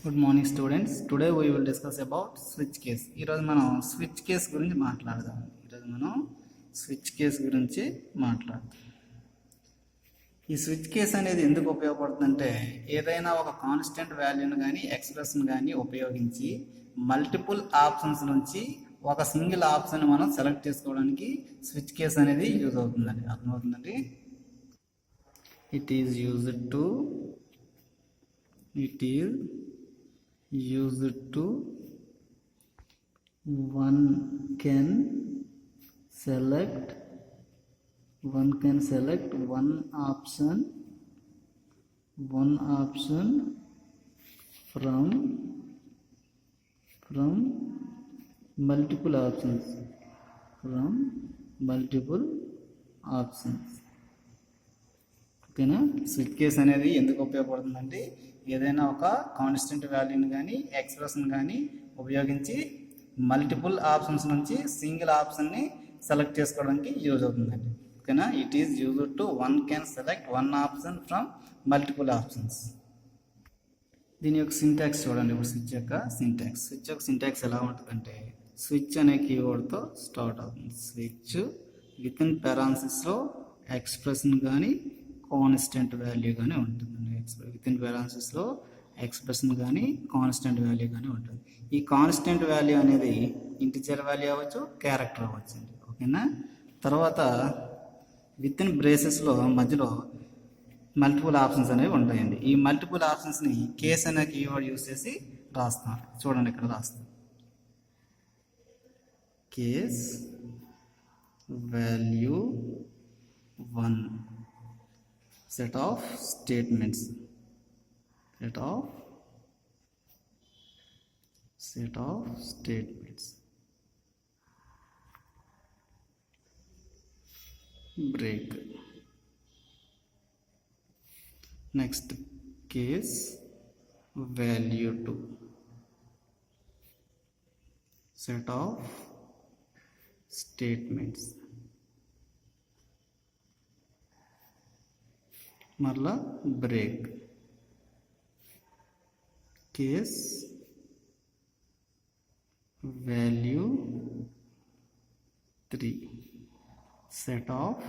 Good morning students. Today we will discuss about switch case. ఈరోజు మనం switch case గురించి మాట్లాడదాం. ఈ స్విచ్ కేస్ అనేది ఎందుకు ఉపయోగపడుతుందంటే, ఏదైనా ఒక కాన్స్టెంట్ వాల్యూని కానీ ఎక్స్ప్రెషన్ కానీ ఉపయోగించి మల్టిపుల్ ఆప్షన్స్ నుంచి ఒక సింగిల్ ఆప్షన్ మనం సెలెక్ట్ చేసుకోవడానికి స్విచ్ కేస్ అనేది యూజ్ అవుతుందండి. అర్థమవుతుందండి? It is used to one can select one option from multiple options ఓకేనా? స్విచ్ కేస్ అనేది ఎందుకు ఉపయోగపడుతుందంటే, ఏదైనా ఒక కాన్స్టెంట్ వాల్యూని కానీ ఎక్స్ప్రెషన్ కానీ ఉపయోగించి మల్టిపుల్ ఆప్షన్స్ నుంచి సింగిల్ ఆప్షన్ని సెలెక్ట్ చేసుకోవడానికి యూజ్ అవుతుందండి. ఓకేనా? It is used to one can select one option from multiple options. దీని యొక్క సింటాక్స్ చూడండి. ఇప్పుడు స్విచ్ యొక్క సింటాక్స్ ఎలా ఉంటుందంటే, స్విచ్ అనే కీవర్డ్తో స్టార్ట్ అవుతుంది. స్విచ్ విత్ ఇన్ పెరాన్సిస్లో ఎక్స్ప్రెషన్ కానీ కాన్స్టెంట్ వాల్యూ కానీ ఉంటుందండి. విత్ ఇన్ పెరాన్సిస్లో ఎక్స్ప్రెషన్ కానీ కాన్స్టెంట్ వాల్యూ కానీ ఉంటుంది. ఈ కాన్స్టెంట్ వాల్యూ అనేది ఇంటిజర్ వాల్యూ అవ్వచ్చు, క్యారెక్టర్ అవ్వచ్చు అండి. ఓకేనా? తర్వాత విత్ ఇన్ బ్రేసెస్లో మధ్యలో మల్టిపుల్ ఆప్షన్స్ అనేవి ఉంటాయండి. ఈ మల్టిపుల్ ఆప్షన్స్ని కేస్ అనే కీవర్డ్ యూజ్ చేసి రాస్తాం. చూడండి, ఇక్కడ రాస్తాం. Case value 1 set of statements break. Next, case value 2 set of statements. మరలా break. Case value 3 set of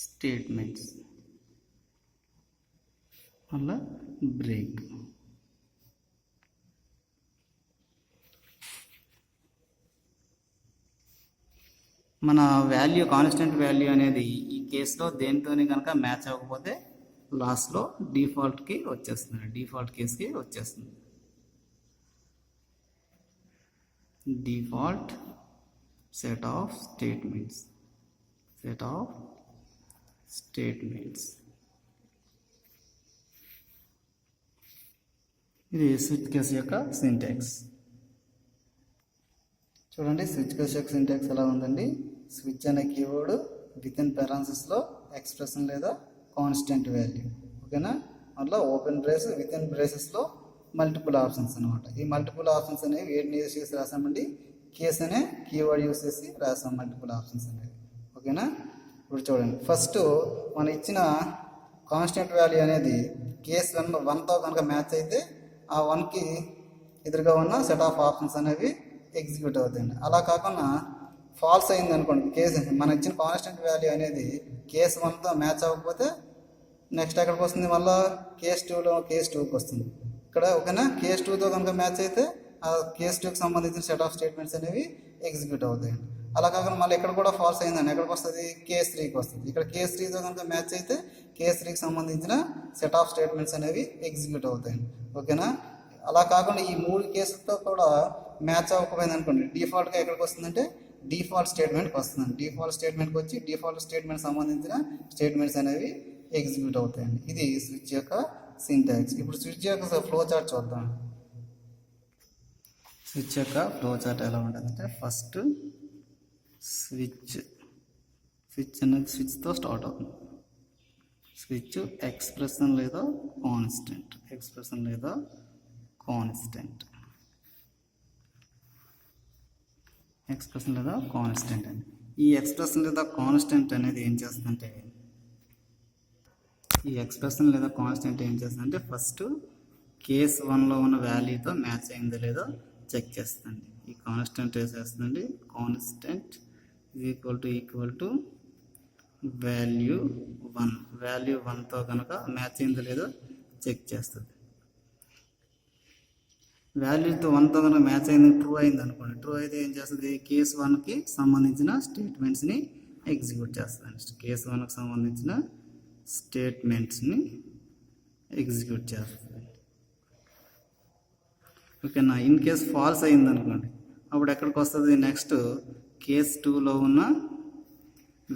statements. మళ్ళా బ్రేక్. మన వాల్యూ, కాన్స్టెంట్ వాల్యూ అనేది ఈ కేసులో దేనితోని కనుక మ్యాచ్ అవ్వకపోతే లాస్ట్లో డిఫాల్ట్ కేస్కి వచ్చేస్తుంది. Default set of statements. ఇది స్విచ్ కేస్ యొక్క సింటాక్స్. చూడండి, స్విచ్ కేస్ యొక్క సింటాక్స్ ఎలా ఉందండి. స్విచ్ అనే కీవర్డ్ విత్ ఇన్ పెరాన్సిస్లో ఎక్స్ప్రెషన్ లేదా కాన్స్టెంట్ వాల్యూ. ఓకేనా? మళ్ళీ ఓపెన్ బ్రేస్, విత్ ఇన్ బ్రేసెస్లో మల్టిపుల్ ఆప్షన్స్ అనమాట. ఈ మల్టిపుల్ ఆప్షన్స్ అనేవి వేటిని యూజ్ చేసి రాసామండి? కేస్ అనే కీవర్డ్ యూజ్ చేసి రాసాం మల్టిపుల్ ఆప్షన్స్ అనేవి. ఓకేనా? ఇప్పుడు చూడండి, ఫస్ట్ మనం ఇచ్చిన కాన్స్టెంట్ వాల్యూ అనేది కేస్ 1తో కనుక మ్యాచ్ అయితే ఆ 1కి ఎదురుగా ఉన్న సెట్ ఆఫ్ ఆప్షన్స్ అనేవి ఎగ్జిక్యూట్ అవుతాయండి. అలా కాకుండా ఫాల్స్ అయింది అనుకోండి, కేసు మనం ఇచ్చిన కాన్స్టెంట్ వాల్యూ అనేది కేస్ 1తో మ్యాచ్ అవ్వకపోతే నెక్స్ట్ ఎక్కడికి వస్తుంది? మళ్ళీ కేస్ 2కి వస్తుంది ఇక్కడ. ఓకేనా? కేస్ 2తో కనుక మ్యాచ్ అయితే ఆ కేస్ 2కి సంబంధించిన సెట్ ఆఫ్ స్టేట్మెంట్స్ అనేవి ఎగ్జిక్యూట్ అవుతాయండి. అలా కాకుండా మళ్ళీ ఇక్కడ కూడా ఫాల్స్ అయిందని ఎక్కడికి వస్తుంది? కేస్ 3కి వస్తుంది. ఇక్కడ కేస్ 3తో కనుక మ్యాచ్ అయితే కేస్ 3కి సంబంధించిన సెట్ ఆఫ్ స్టేట్మెంట్స్ అనేవి ఎగ్జిక్యూట్ అవుతాయండి. ఓకేనా? అలా కాకుండా ఈ 3 కేసులతో కూడా మ్యాచ్ అవ్వకపోయింది అనుకోండి, డిఫాల్ట్గా ఎక్కడికి వస్తుందంటే డిఫాల్ట్ స్టేట్మెంట్కి వస్తుందండి. డిఫాల్ట్ స్టేట్మెంట్కి వచ్చి డిఫాల్ట్ స్టేట్మెంట్ సంబంధించిన స్టేట్మెంట్స్ అనేవి ఎగ్జిక్యూట్ అవుతాయండి. ఇది స్విచ్ యొక్క సింటాక్స్. ఇప్పుడు స్విచ్ యొక్క ఫ్లో చార్ట్ చూద్దాం. స్విచ్ యొక్క ఫ్లో చార్ట్ ఎలా ఉంటుందంటే, ఫస్ట్ స్విచ్ అనేది స్విచ్తో స్టార్ట్ అవుతుంది. స్విచ్ ఎక్స్ప్రెషన్ లేదా కాన్స్టెంట్ అండి. ఈ ఎక్స్ప్రెషన్ లేదా కాన్స్టెంట్ అనేది ఏం చేస్తుందంటే, ఫస్ట్ కేస్ 1లో ఉన్న వాల్యూతో మ్యాచ్ అయిందో లేదో చెక్ చేస్తుంది. ఈ కాన్స్టెంట్ వేసేస్తుంది. కాన్స్టెంట్ ఈక్వల్ టు వాల్యూ 1తో కనుక మ్యాచ్ అయిందో లేదో చెక్ చేస్తుంది. వాల్యూతో 1తో కనుక మ్యాచ్ అయింది, ట్రూ అయింది అనుకోండి. ట్రూ అయితే ఏం చేస్తుంది? కేస్ 1కి సంబంధించిన స్టేట్మెంట్స్ని ఎగ్జిక్యూట్ చేస్తుంది. కేస్ 1కి సంబంధించిన స్టేట్మెంట్స్ని ఎగ్జిక్యూట్ చేస్తుంది. ఓకేనా? ఇన్ కేస్ ఫాల్స్ అయింది అనుకోండి, అప్పుడు ఎక్కడికి వస్తుంది? నెక్స్ట్ కేస్ 2లో ఉన్న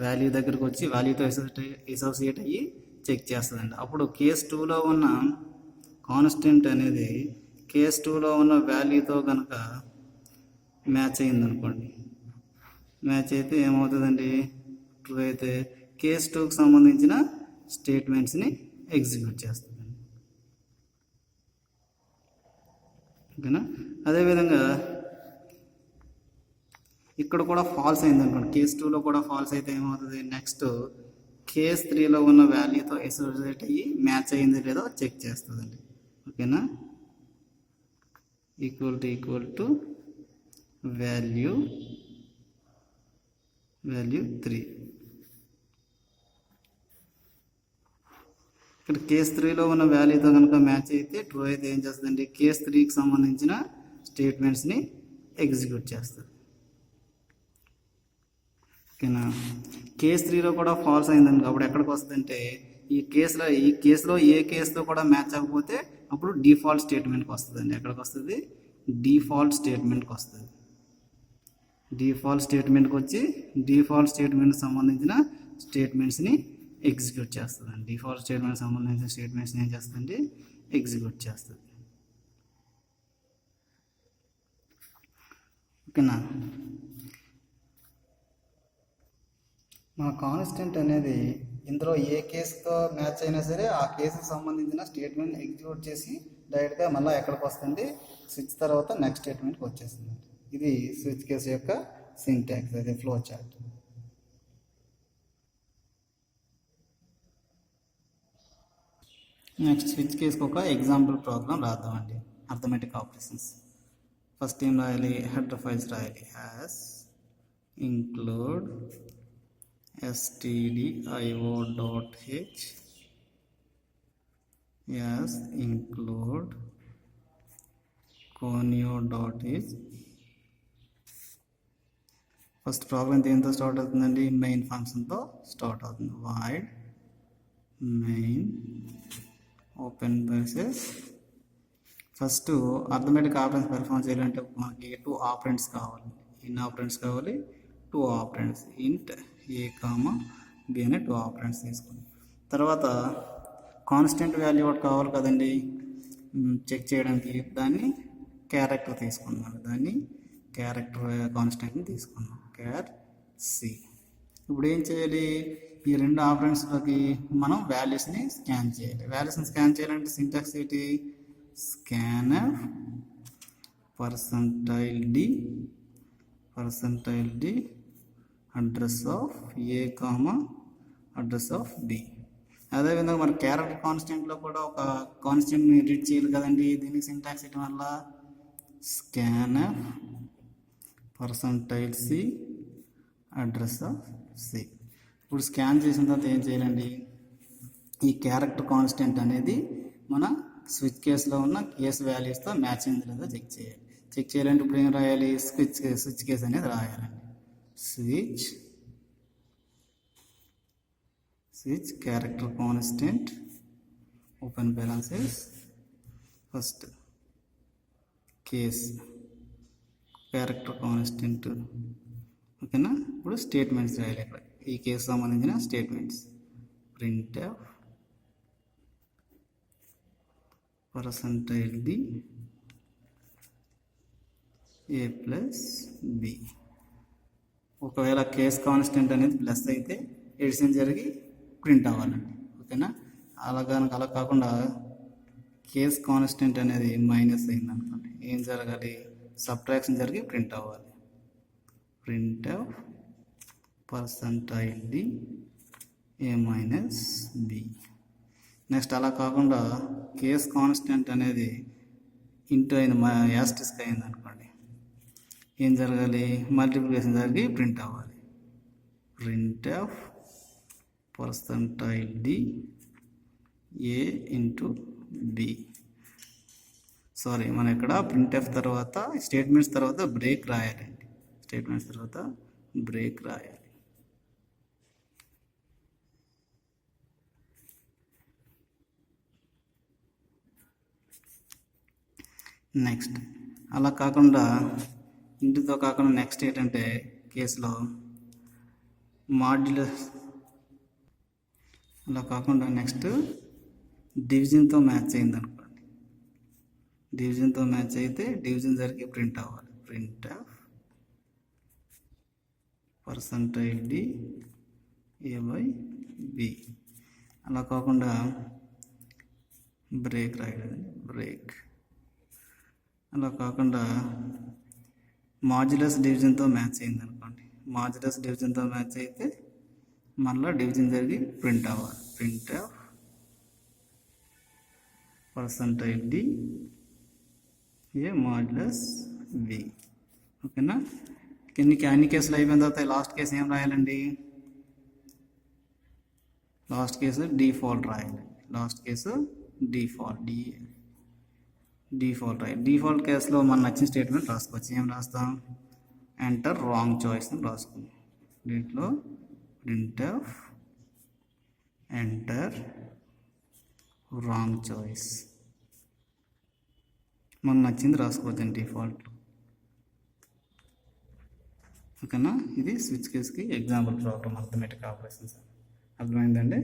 వాల్యూ దగ్గరకు వచ్చి వాల్యూతో అసోసియేట్ అయ్యి చెక్ చేస్తుందండి. అప్పుడు కేస్ 2లో ఉన్న కాన్స్టెంట్ అనేది కేస్ 2లో ఉన్న వాల్యూతో కనుక మ్యాచ్ అయింది అనుకోండి, మ్యాచ్ అయితే ఏమవుతుందండి? ట్రూ అయితే కేస్ 2కి సంబంధించిన స్టేట్మెంట్స్ని ఎగ్జిక్యూట్ చేస్తుందండి. ఓకేనా? అదేవిధంగా ఇక్కడ కూడా ఫాల్స్ అయింది అనుకోండి, కేస్ 2లో కూడా ఫాల్స్ అయితే ఏమవుతుంది? నెక్స్ట్ కేస్ 3లో ఉన్న వాల్యూతో అసోసియేట్ అయ్యి మ్యాచ్ అయ్యింది లేదో చెక్ చేస్తుందండి. ఓకేనా? Equal to value 3. ఇక్కడ కేస్ 3లో ఉన్న వాల్యూతో కనుక మ్యాచ్ అయితే ట్రూ అయితే ఏం చేస్తుందండి? కేస్ 3కి సంబంధించిన స్టేట్మెంట్స్ని ఎగ్జిక్యూట్ చేస్తుంది. ఓకేనా? కేస్ 3లో కూడా ఫాల్స్ అయిందండి, అప్పుడు ఎక్కడికి వస్తుందంటే ఈ కేసులో ఏ కేసుతో కూడా మ్యాచ్ అవ్వకపోతే అప్పుడు డిఫాల్ట్ స్టేట్మెంట్కి వస్తుందండి. ఎక్కడికి వస్తుంది? డిఫాల్ట్ స్టేట్మెంట్కి వస్తుంది. డిఫాల్ట్ స్టేట్మెంట్కి వచ్చి డిఫాల్ట్ స్టేట్మెంట్కి సంబంధించిన స్టేట్మెంట్స్ని ఎగ్జిక్యూట్ చేస్తుందండి. డిఫాల్ట్ స్టేట్మెంట్కి సంబంధించిన స్టేట్మెంట్స్ని ఏం చేస్తుంది? ఎగ్జిక్యూట్ చేస్తుంది. ఓకేనా? మన కాన్స్టెంట్ అనేది ఇందులో ఏ కేసుతో మ్యాచ్ అయినా సరే ఆ కేసుకు సంబంధించిన స్టేట్మెంట్ ఎగ్జిక్యూట్ చేసి డైరెక్ట్గా మళ్ళీ ఎక్కడికి వస్తుంది? స్విచ్ తర్వాత నెక్స్ట్ స్టేట్మెంట్కి వచ్చేస్తుంది. ఇది స్విచ్ కేసు యొక్క సింటాక్స్, అదే ఫ్లో చార్ట్. నెక్స్ట్ స్విచ్ కేసుకు ఒక ఎగ్జాంపుల్ ప్రోగ్రామ్ రాద్దామండి. Arithmetic operations. ఫస్ట్ ఏం రాయాలి? హెడర్ ఫైల్స్ రాయాలి. Hash include stdio.h, yes, include conio.h. First program దేంతో స్టార్ట్ అవుతుందండి? మెయిన్ ఫంక్షన్తో స్టార్ట్ అవుతుంది. Void main open braces. First arithmetic operands perform చేయాలంటే మనకి 2 ఆపరెంట్స్ కావాలి. ఎన్ని ఆపరెంట్స్ కావాలి? 2 ఆపరెంట్స్. ఇంట్ a, b అనే 2 ఆపరెంట్స్ తీసుకుని తర్వాత కాన్స్టెంట్ వాల్యూ ఒకటి కావాలి కదండి చెక్ చేయడానికి. దాన్ని క్యారెక్టర్ తీసుకున్నాను. దాన్ని క్యారెక్టర్ కాన్స్టెంట్ని తీసుకున్నాం. c. ఇప్పుడు ఏం చేయాలి? ఈ 2 ఆపరెంట్స్లోకి మనం వాల్యూస్ని స్కాన్ చేయాలి. వాల్యూస్ని స్కాన్ చేయాలంటే సింటాక్స్ ఏంటి? Scanner %d address of a, address of b. అదేవిధంగా మన క్యారెక్టర్ కాన్స్టెంట్లో కూడా ఒక కాన్స్టెంట్ని ఎడిట్ చేయాలి కదండి. దీనికి సింటాక్స్ ఇవ్వడం వల్ల scanner %c address of c. ఇప్పుడు స్కాన్ చేసిన తర్వాత ఏం చేయాలండి? ఈ క్యారెక్టర్ కాన్స్టెంట్ అనేది మన స్విచ్ కేసులో ఉన్న కేసు వాల్యూస్తో మ్యాచ్ అయింది లేదా చెక్ చేయాలి. చెక్ చేయాలంటే ఇప్పుడు ఏం రాయాలి? స్విచ్ కేస్ అనేది రాయాలండి. Switch character constant open balances first case character constant. ఓకేనా? ఇప్పుడు స్టేట్మెంట్స్ రాయాలి. ఇక్కడ ఈ కేసు సంబంధించిన statements printf %d a plus b. ఒకవేళ కేస్ కాన్స్టెంట్ అనేది ప్లస్ అయితే ఎడిషన్ జరిగి ప్రింట్ అవ్వాలండి. ఓకేనా? అలా కాకుండా కేస్ కాన్స్టెంట్ అనేది మైనస్ అయింది అనుకోండి, ఏం జరగాలి? సబ్ట్రాక్షన్ జరిగి ప్రింట్ అవ్వాలి. printf %d a minus b. Next అలా కాకుండా కేస్ కాన్స్టెంట్ అనేది ఇంటూ అయింది యాస్టిస్క్ అయింది అనుకోండి, ఏం జరగాలి? మల్టిప్లికేషన్ జరిగి ప్రింట్ అవ్వాలి. Print of percentile d a into b. Sorry, మనం ఇక్కడ ప్రింట్ ఎఫ్ తర్వాత స్టేట్మెంట్స్ తర్వాత బ్రేక్ రాయాలండి. స్టేట్మెంట్స్ తర్వాత బ్రేక్ రాయాలి. నెక్స్ట్ అలా కాకుండా ఇంటితో కాకుండా నెక్స్ట్ ఏంటంటే కేసులో మాడ్యులస్, అలా కాకుండా నెక్స్ట్ డివిజన్తో మ్యాచ్ అయింది అనుకోండి. డివిజన్తో మ్యాచ్ అయితే డివిజన్ జరిగి ప్రింట్ అవ్వాలి. Print of percentile d a by b. అలా కాకుండా బ్రేక్ రాయలేదు, బ్రేక్. అలా కాకుండా మాడ్యులస్ డివిజన్తో మ్యాచ్ అయింది అనుకోండి. మాడ్యులస్ డివిజన్తో మ్యాచ్ అయితే మళ్ళీ డివిజన్ జరిగి ప్రింట్ అవ్వాలి. Print of percentile d a modulus b. ఓకేనా? అన్ని కేసులు అయిపోయిన తర్వాత లాస్ట్ కేసు ఏం రాయాలండి? లాస్ట్ కేసు డిఫాల్ట్ రాయాలి. లాస్ట్ కేసు డిఫాల్ట్, డిఫాల్ట్ రాయాలి. డిఫాల్ట్ కేసులో మన నచ్చిన స్టేట్మెంట్ రాసుకోవచ్చు. ఏం రాస్తాం? ఎంటర్ రాంగ్ చాయిస్ అని రాసుకుందాం. దీంట్లో print of enter wrong choice, మనకు నచ్చింది రాసుకోవచ్చు అండి డిఫాల్ట్. ఓకేనా? ఇది స్విచ్ కేసుకి ఎగ్జాంపుల్ ప్రాబ్లం, అర్థమెటిక్ ఆపరేషన్స్. అర్థమైందండి?